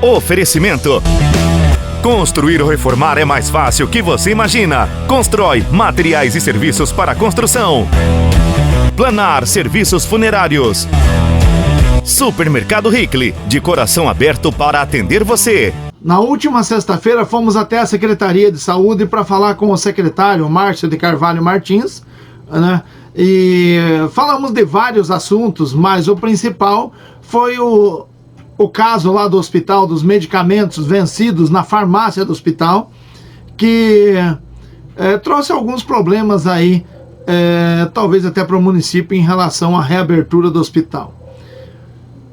Oferecimento. Construir ou reformar é mais fácil que você imagina. Constrói materiais e serviços para construção. Planar serviços funerários. Supermercado Hickley, de coração aberto para atender você. Na última sexta-feira fomos até a Secretaria de Saúde para falar com o secretário Márcio de Carvalho Martins, né? E falamos de vários assuntos, mas o principal foi o caso lá do hospital dos medicamentos vencidos na farmácia do hospital, que trouxe alguns problemas aí, talvez até para o município em relação à reabertura do hospital.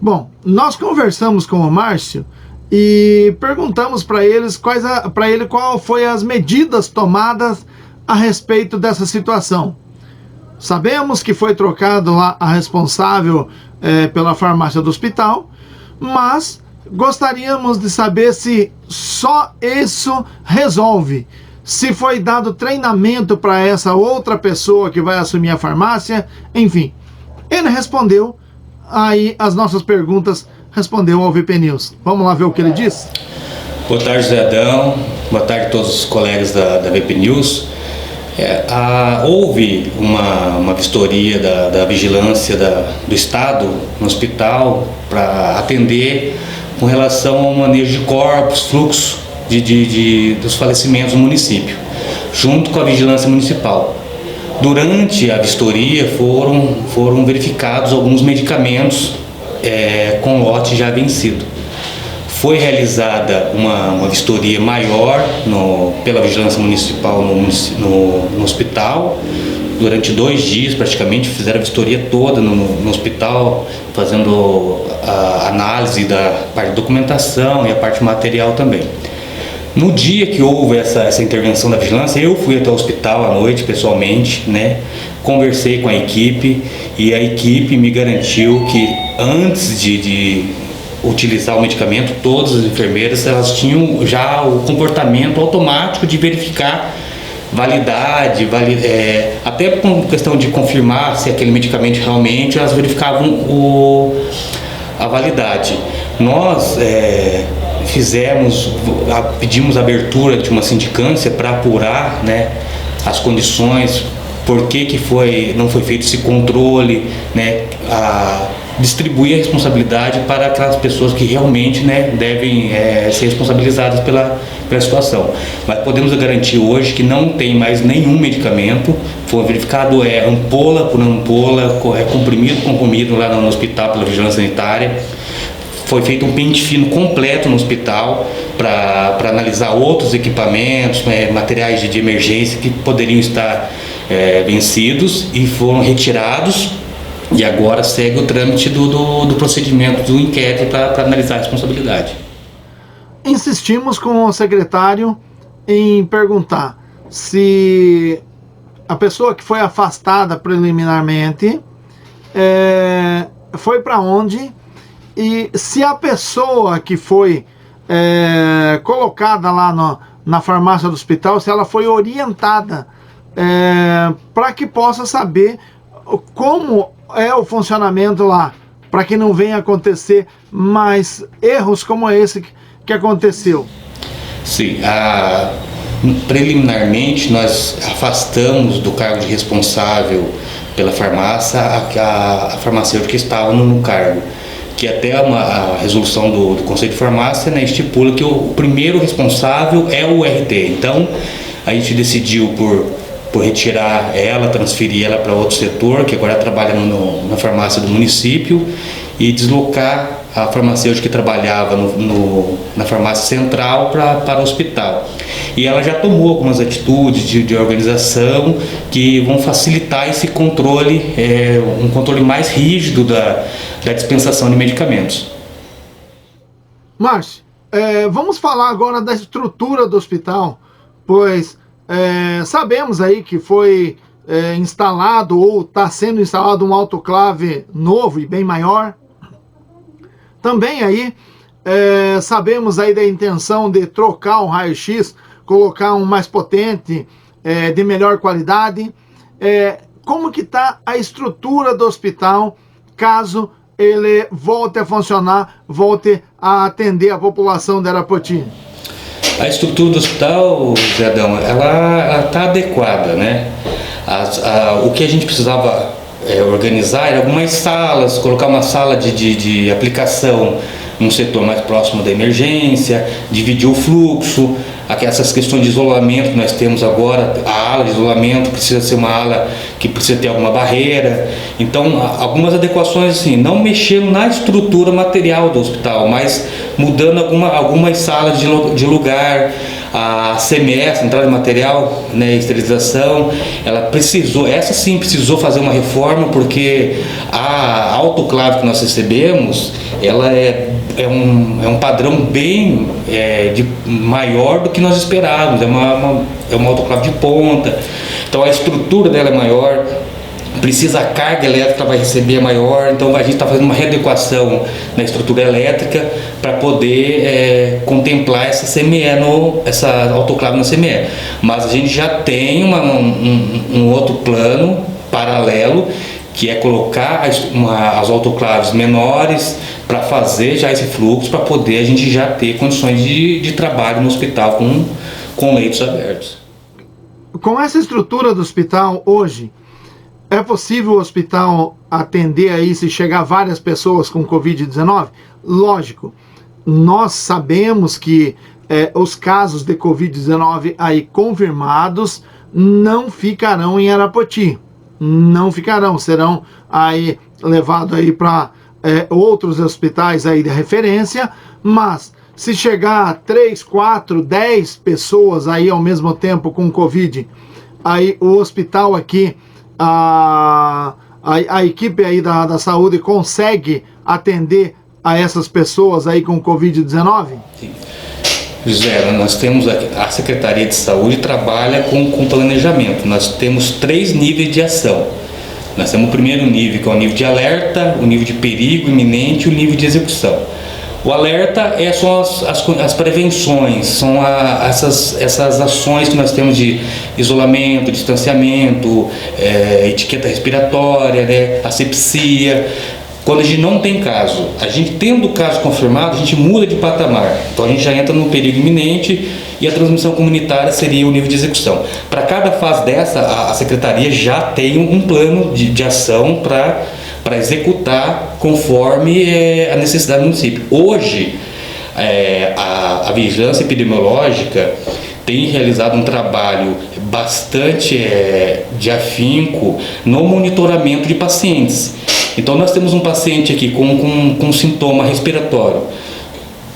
Bom, nós conversamos com o Márcio e perguntamos para ele qual foi as medidas tomadas a respeito dessa situação. Sabemos que foi trocado lá a responsável pela farmácia do hospital, mas gostaríamos de saber se só isso resolve. Se foi dado treinamento para essa outra pessoa que vai assumir a farmácia, enfim. Ele respondeu aí as nossas perguntas, respondeu ao VP News. Vamos lá ver o que ele diz? Boa tarde, Zé Adão. Boa tarde a todos os colegas da VP News. Houve uma vistoria da vigilância do Estado no hospital para atender com relação ao manejo de corpos, fluxo dos falecimentos no município, junto com a vigilância municipal. Durante a vistoria foram verificados alguns medicamentos com lote já vencido. Foi realizada uma vistoria maior pela vigilância municipal no hospital. Durante 2 dias, praticamente, fizeram a vistoria toda no hospital, fazendo a análise da parte de documentação e a parte material também. No dia que houve essa intervenção da vigilância, eu fui até o hospital à noite, pessoalmente, né? Conversei com a equipe e a equipe me garantiu que antes de utilizar o medicamento, todas as enfermeiras elas tinham já o comportamento automático de verificar validade, até por questão de confirmar se aquele medicamento realmente, elas verificavam a validade. Nós pedimos a abertura de uma sindicância para apurar, né, as condições, por que não foi feito esse controle, né, distribuir a responsabilidade para aquelas pessoas que realmente, né, devem ser responsabilizadas pela situação. Mas podemos garantir hoje que não tem mais nenhum medicamento. Foi verificado ampola por ampola, comprimido por comprimido lá no hospital pela vigilância sanitária. Foi feito um pente fino completo no hospital para analisar outros equipamentos, materiais de emergência que poderiam estar vencidos e foram retirados. E agora segue o trâmite do procedimento do inquérito para analisar a responsabilidade. Insistimos com o secretário em perguntar se a pessoa que foi afastada preliminarmente foi para onde, e se a pessoa que foi colocada lá na farmácia do hospital, se ela foi orientada para que possa saber como é o funcionamento lá, para que não venha acontecer mais erros como esse que aconteceu. Sim, preliminarmente nós afastamos do cargo de responsável pela farmácia a farmacêutica que estava no cargo, que até a resolução do Conselho de Farmácia, né, estipula que o primeiro responsável é o RT. Então a gente decidiu por retirar ela, transferir ela para outro setor, que agora trabalha na farmácia do município, e deslocar a farmacêutica que trabalhava na farmácia central para o hospital. E ela já tomou algumas atitudes de organização que vão facilitar esse controle, um controle mais rígido da dispensação de medicamentos. Márcio, vamos falar agora da estrutura do hospital, pois sabemos aí que foi instalado ou está sendo instalado um autoclave novo e bem maior. Também aí sabemos aí da intenção de trocar um raio-x, colocar um mais potente, de melhor qualidade. Como que está a estrutura do hospital caso ele volte a funcionar, volte a atender a população de Arapoti? A estrutura do hospital, Zé Adão, ela está adequada, né? O que a gente precisava organizar era algumas salas, colocar uma sala de aplicação num setor mais próximo da emergência, dividir o fluxo, essas questões de isolamento que nós temos agora, a ala de isolamento precisa ser uma ala que precisa ter alguma barreira. Então, algumas adequações assim, não mexendo na estrutura material do hospital, mas mudando algumas salas de lugar. A CMS, entrada de material, né, esterilização, essa sim precisou fazer uma reforma, porque a autoclave que nós recebemos, ela é um padrão bem maior do que nós esperávamos, é uma autoclave de ponta, então a estrutura dela é maior, precisa a carga elétrica que ela vai receber é maior, então a gente está fazendo uma readequação na estrutura elétrica para poder contemplar essa CME, essa autoclave na CME. Mas a gente já tem um outro plano paralelo, que é colocar as autoclaves menores para fazer já esse fluxo, para poder a gente já ter condições de trabalho no hospital com leitos abertos. Com essa estrutura do hospital hoje, é possível o hospital atender aí se chegar várias pessoas com Covid-19? Lógico, nós sabemos que os casos de Covid-19 aí confirmados não ficarão em Arapoti. Não ficarão, serão aí levados aí para outros hospitais aí de referência, mas se chegar 3, 4, 10 pessoas aí ao mesmo tempo com Covid, aí o hospital aqui, a equipe aí da saúde consegue atender a essas pessoas aí com Covid-19? Sim. José, nós temos a Secretaria de Saúde trabalha com planejamento. Nós temos 3 níveis de ação. Nós temos o primeiro nível, que é o nível de alerta, o nível de perigo iminente e o nível de execução. O alerta são as prevenções, são essas ações que nós temos de isolamento, distanciamento, etiqueta respiratória, né, asepsia. Quando a gente não tem caso, a gente tendo o caso confirmado, a gente muda de patamar. Então a gente já entra no perigo iminente e a transmissão comunitária seria o nível de execução. Para cada fase dessa, a Secretaria já tem um plano de ação para executar conforme a necessidade do município. Hoje, a vigilância epidemiológica tem realizado um trabalho bastante de afinco no monitoramento de pacientes. Então nós temos um paciente aqui com sintoma respiratório.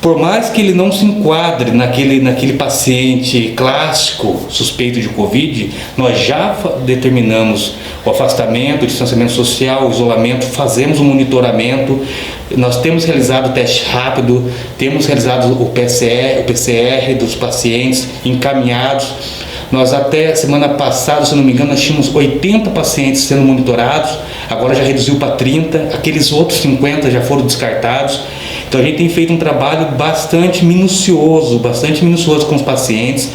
Por mais que ele não se enquadre naquele paciente clássico suspeito de Covid, nós já determinamos o afastamento, o distanciamento social, o isolamento, fazemos um monitoramento, nós temos realizado o teste rápido, temos realizado o PCR dos pacientes encaminhados. Nós até semana passada, se não me engano, nós tínhamos 80 pacientes sendo monitorados, agora já reduziu para 30, aqueles outros 50 já foram descartados. Então a gente tem feito um trabalho bastante minucioso com os pacientes.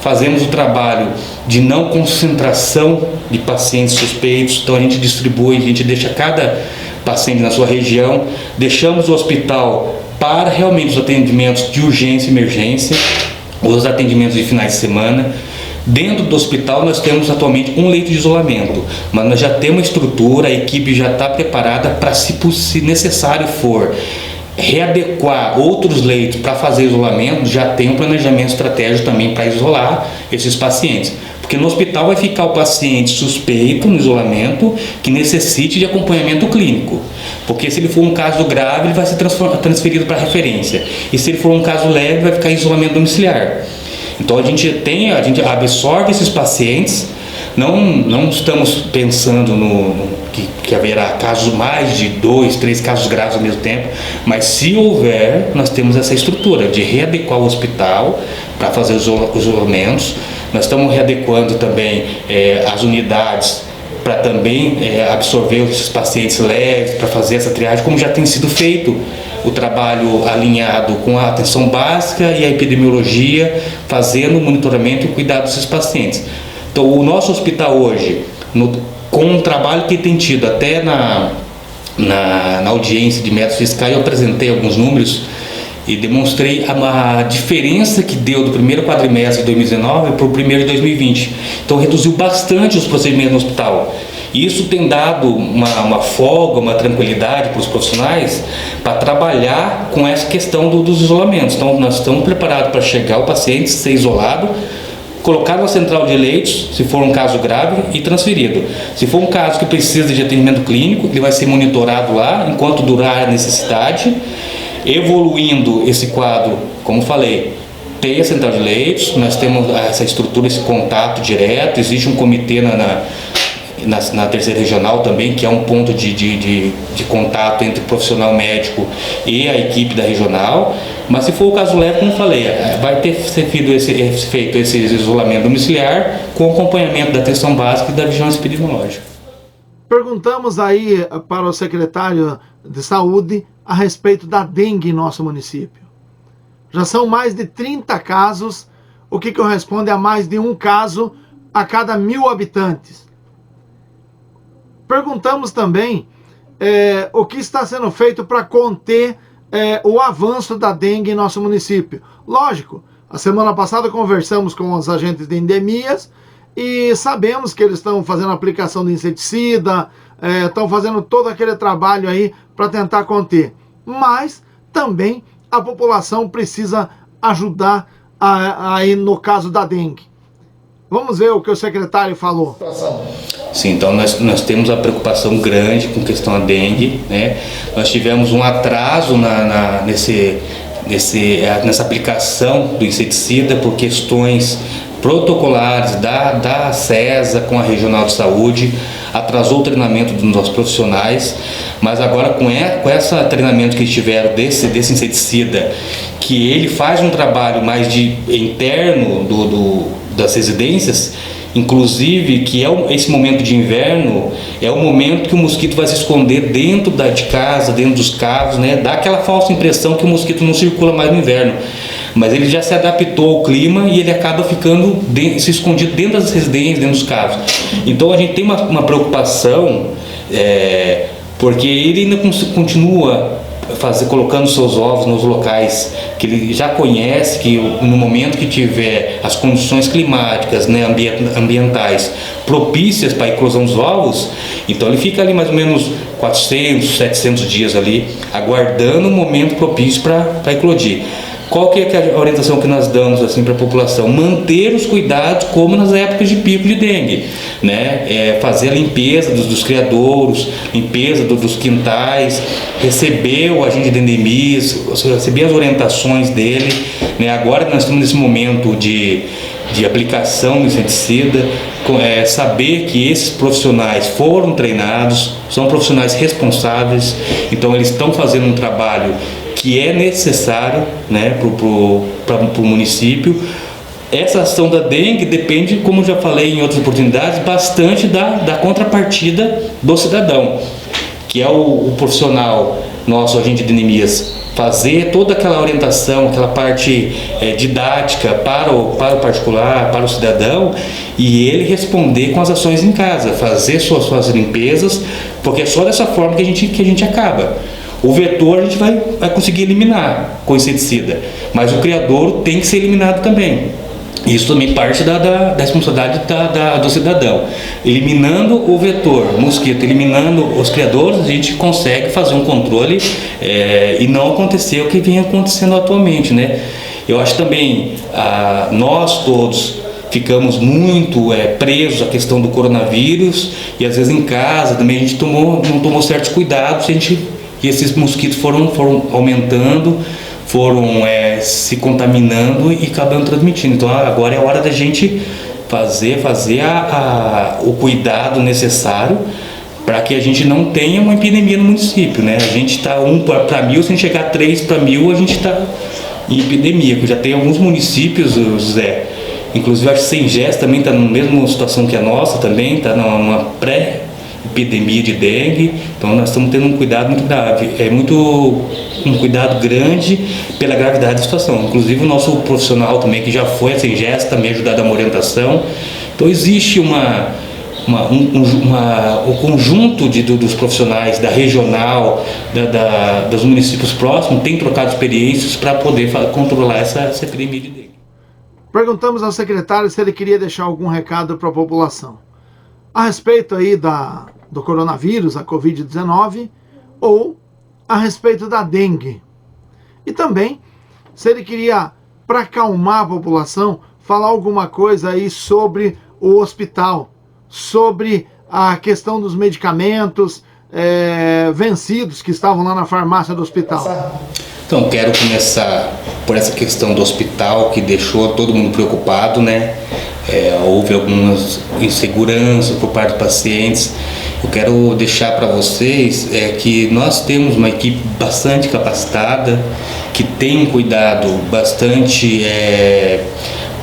Fazemos o trabalho de não concentração de pacientes suspeitos, então a gente distribui, a gente deixa cada paciente na sua região, deixamos o hospital para realmente os atendimentos de urgência e emergência, os atendimentos de finais de semana. Dentro do hospital nós temos atualmente um leito de isolamento, mas nós já temos uma estrutura, a equipe já está preparada para, se necessário for, readequar outros leitos para fazer isolamento, já tem um planejamento estratégico também para isolar esses pacientes. Porque no hospital vai ficar o paciente suspeito no isolamento que necessite de acompanhamento clínico. Porque se ele for um caso grave, ele vai ser transferido para referência. E se ele for um caso leve, vai ficar em isolamento domiciliar. Então a gente absorve esses pacientes, não estamos pensando que haverá casos mais de 2, 3 casos graves ao mesmo tempo, mas se houver, nós temos essa estrutura de readequar o hospital para fazer os isolamentos. Nós estamos readequando também as unidades para também absorver esses pacientes leves, para fazer essa triagem, como já tem sido feito o trabalho alinhado com a atenção básica e a epidemiologia, fazendo o monitoramento e cuidado desses pacientes. Então, o nosso hospital hoje, com o trabalho que tem tido até na audiência de métodos fiscais, eu apresentei alguns números, e demonstrei a diferença que deu do primeiro quadrimestre de 2019 para o primeiro de 2020. Então reduziu bastante os procedimentos no hospital. Isso tem dado uma folga, uma tranquilidade para os profissionais para trabalhar com essa questão dos isolamentos. Então nós estamos preparados para chegar o paciente, ser isolado, colocado na central de leitos, se for um caso grave, e transferido. Se for um caso que precisa de atendimento clínico, ele vai ser monitorado lá enquanto durar a necessidade, evoluindo esse quadro, como falei, tem a central de leitos, nós temos essa estrutura, esse contato direto, existe um comitê na terceira regional também, que é um ponto de contato entre o profissional médico e a equipe da regional. Mas se for o caso leve, como falei, vai ter feito esse isolamento domiciliar com acompanhamento da atenção básica e da vigilância epidemiológica. Perguntamos aí para o secretário de Saúde a respeito da dengue em nosso município. Já são mais de 30 casos, o que corresponde a mais de um caso a cada 1.000 habitantes. Perguntamos também o que está sendo feito para conter o avanço da dengue em nosso município. Lógico, a semana passada conversamos com os agentes de endemias e sabemos que eles estão fazendo aplicação de inseticida, estão fazendo todo aquele trabalho aí para tentar conter. Mas também a população precisa ajudar aí no caso da dengue. Vamos ver o que o secretário falou. Sim, então nós temos a preocupação grande com questão da dengue, né? Nós tivemos um atraso nessa aplicação do inseticida por questões protocolares da CESA com a Regional de Saúde, atrasou o treinamento dos nossos profissionais, mas agora com esse treinamento que eles tiveram desse inseticida, que ele faz um trabalho mais interno das residências, inclusive que esse momento de inverno é o momento que o mosquito vai se esconder dentro de casa, dentro dos carros, né? Dá aquela falsa impressão que o mosquito não circula mais no inverno, mas ele já se adaptou ao clima e ele acaba ficando se escondido dentro das residências, dentro dos carros. Então a gente tem uma preocupação, porque ele ainda continua colocando seus ovos nos locais que ele já conhece, que no momento que tiver as condições climáticas, né, ambientais propícias para a eclosão dos ovos, então ele fica ali mais ou menos 400, 700 dias ali, aguardando o momento propício para eclodir. Qual que é a orientação que nós damos assim para a população? Manter os cuidados como nas épocas de pico de dengue, né? Fazer a limpeza dos criadouros, limpeza dos quintais, receber o agente de endemias, receber as orientações dele, né? Agora nós estamos nesse momento de aplicação do inseticida, saber que esses profissionais foram treinados, são profissionais responsáveis, então eles estão fazendo um trabalho que é necessário, né, para o município. Essa ação da dengue depende, como já falei em outras oportunidades, bastante da contrapartida do cidadão, que é o profissional nosso, agente de endemias, fazer toda aquela orientação, aquela parte didática para o particular, para o cidadão, e ele responder com as ações em casa, fazer suas limpezas, porque é só dessa forma que a gente acaba. O vetor a gente vai conseguir eliminar com inseticida, mas o criadouro tem que ser eliminado também. Isso também parte da responsabilidade do cidadão. Eliminando o vetor, mosquito, eliminando os criadouros, a gente consegue fazer um controle e não acontecer o que vem acontecendo atualmente, né? Eu acho também, nós todos ficamos muito presos à questão do coronavírus, e às vezes em casa também a gente não tomou certos cuidados, e esses mosquitos foram aumentando, foram se contaminando e acabando transmitindo. Então agora é a hora da gente fazer o cuidado necessário para que a gente não tenha uma epidemia no município, né? A gente está 1 para 1.000, se a gente chegar a 3 para 1.000, a gente está em epidemia. Já tem alguns municípios, José, inclusive acho que Sengés também está na mesma situação que a nossa, também está numa pré-epidemia de dengue. Então nós estamos tendo um cuidado muito grave, um cuidado grande pela gravidade da situação. Inclusive o nosso profissional também, que já foi a Sengés, também ajudado a uma orientação. Então existe uma o conjunto dos profissionais da regional, dos municípios próximos, tem trocado experiências para poder controlar essa epidemia de dengue. Perguntamos ao secretário se ele queria deixar algum recado para a população a respeito aí do coronavírus, a Covid-19, ou a respeito da dengue. E também se ele queria, para acalmar a população, falar alguma coisa aí sobre o hospital, sobre a questão dos medicamentos vencidos que estavam lá na farmácia do hospital. Então, quero começar por essa questão do hospital, que deixou todo mundo preocupado, né? Houve algumas inseguranças por parte dos pacientes. Eu quero deixar para vocês que nós temos uma equipe bastante capacitada, que tem um cuidado bastante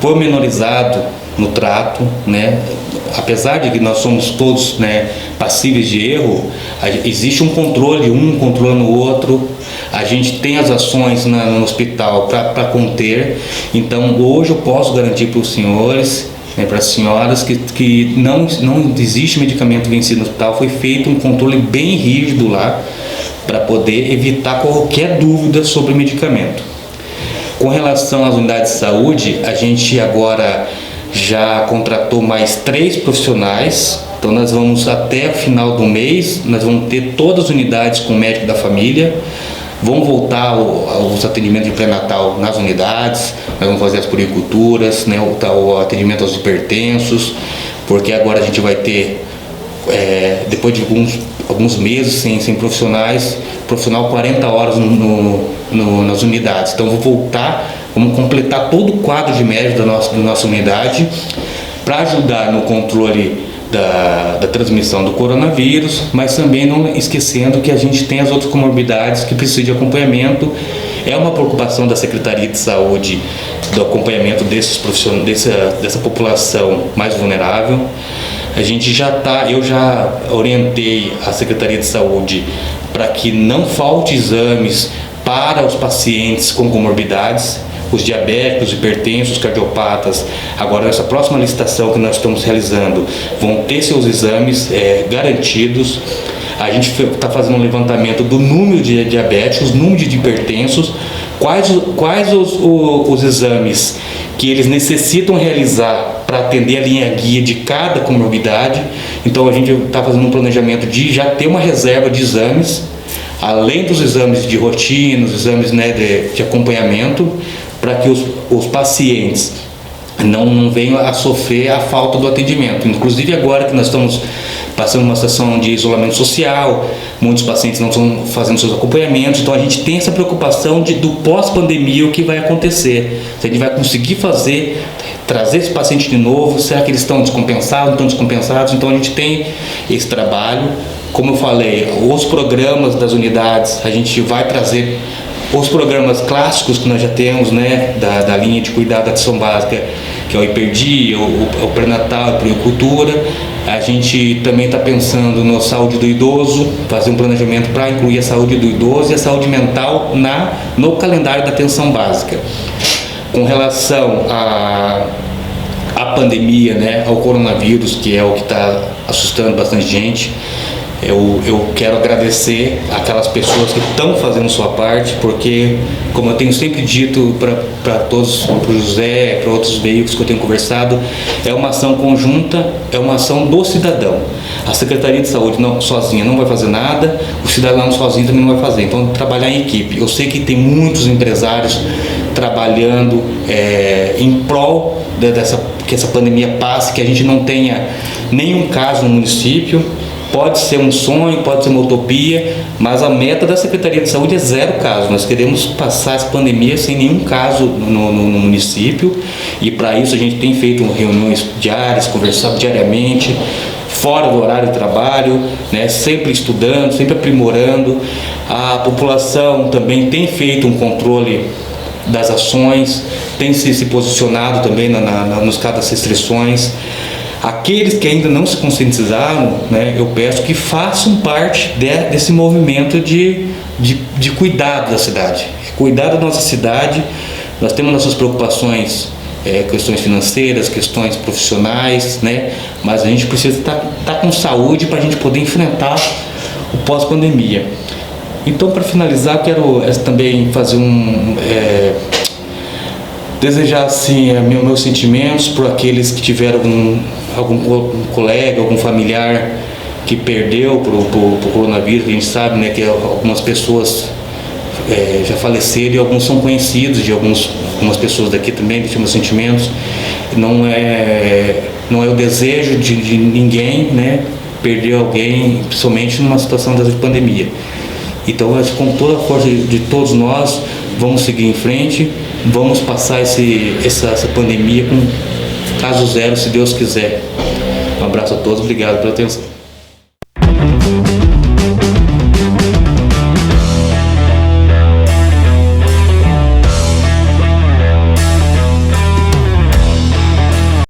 pormenorizado no trato, né? Apesar de que nós somos todos, né, passíveis de erro, existe um controle, um controlando o outro. A gente tem as ações no hospital para conter. Então hoje eu posso garantir para os senhores, né, para as senhoras, que não existe medicamento vencido no hospital. Foi feito um controle bem rígido lá para poder evitar qualquer dúvida sobre o medicamento. Com relação às unidades de saúde, a gente agora já contratou mais 3 profissionais. Então nós vamos até o final do mês, nós vamos ter todas as unidades com médico da família. Vão voltar os atendimentos de pré-natal nas unidades, nós vamos fazer as puericulturas, né, o atendimento aos hipertensos, porque agora a gente vai ter, depois de alguns meses sem profissionais, profissional 40 horas nas unidades. Então vamos completar todo o quadro de médicos da nossa unidade para ajudar no controle da transmissão do coronavírus, mas também não esquecendo que a gente tem as outras comorbidades que precisam de acompanhamento. É uma preocupação da Secretaria de Saúde do acompanhamento desses profissionais, dessa população mais vulnerável. Eu já orientei a Secretaria de Saúde para que não falte exames para os pacientes com comorbidades, os diabéticos, hipertensos, cardiopatas. Agora, nessa próxima licitação que nós estamos realizando, vão ter seus exames garantidos. A gente está fazendo um levantamento do número de diabéticos, número de hipertensos, quais os exames que eles necessitam realizar para atender a linha guia de cada comorbidade. Então a gente está fazendo um planejamento de já ter uma reserva de exames, além dos exames de rotina, os exames, né, de acompanhamento, para que os pacientes não venham a sofrer a falta do atendimento. Inclusive agora que nós estamos passando uma situação de isolamento social, muitos pacientes não estão fazendo seus acompanhamentos, então a gente tem essa preocupação do pós-pandemia, o que vai acontecer, se a gente vai conseguir trazer esse paciente de novo, será que eles estão descompensados, não estão descompensados? Então a gente tem esse trabalho. Como eu falei, os programas das unidades, a gente vai trazer os programas clássicos que nós já temos, né, da linha de cuidado da atenção básica, que é o Hiperdia, o pré-natal, a puericultura. A gente também está pensando na saúde do idoso, fazer um planejamento para incluir a saúde do idoso e a saúde mental no calendário da atenção básica. Com relação à pandemia, né, ao coronavírus, que é o que está assustando bastante gente, eu quero agradecer aquelas pessoas que estão fazendo sua parte, porque, como eu tenho sempre dito para todos, para o José, para outros veículos que eu tenho conversado, é uma ação conjunta, é uma ação do cidadão. A Secretaria de Saúde sozinha não vai fazer nada, o cidadão sozinho também não vai fazer. Então, trabalhar em equipe. Eu sei que tem muitos empresários trabalhando em prol que essa pandemia passe, que a gente não tenha nenhum caso no município. Pode ser um sonho, pode ser uma utopia, mas a meta da Secretaria de Saúde é 0 casos. Nós queremos passar essa pandemia sem nenhum caso no município, e para isso a gente tem feito reuniões diárias, conversado diariamente, fora do horário de trabalho, né, sempre estudando, sempre aprimorando. A população também tem feito um controle das ações, tem se posicionado também nos casos das restrições. Aqueles que ainda não se conscientizaram, né, eu peço que façam parte desse movimento de cuidado da cidade. Cuidar da nossa cidade. Nós temos nossas preocupações questões financeiras, questões profissionais, né? Mas a gente precisa estar com saúde para a gente poder enfrentar o pós-pandemia. Então, para finalizar, quero também fazer desejar assim meus sentimentos por aqueles que tiveram algum colega, algum familiar que perdeu pro coronavírus. A gente sabe, né, que algumas pessoas já faleceram e alguns são conhecidos de algumas pessoas daqui também, que tinham meus sentimentos. Não é o desejo de ninguém, né, perder alguém, principalmente numa situação dessa de pandemia. Então, com toda a força de todos nós, vamos seguir em frente, vamos passar essa pandemia com caso zero, se Deus quiser. Um abraço a todos, obrigado pela atenção.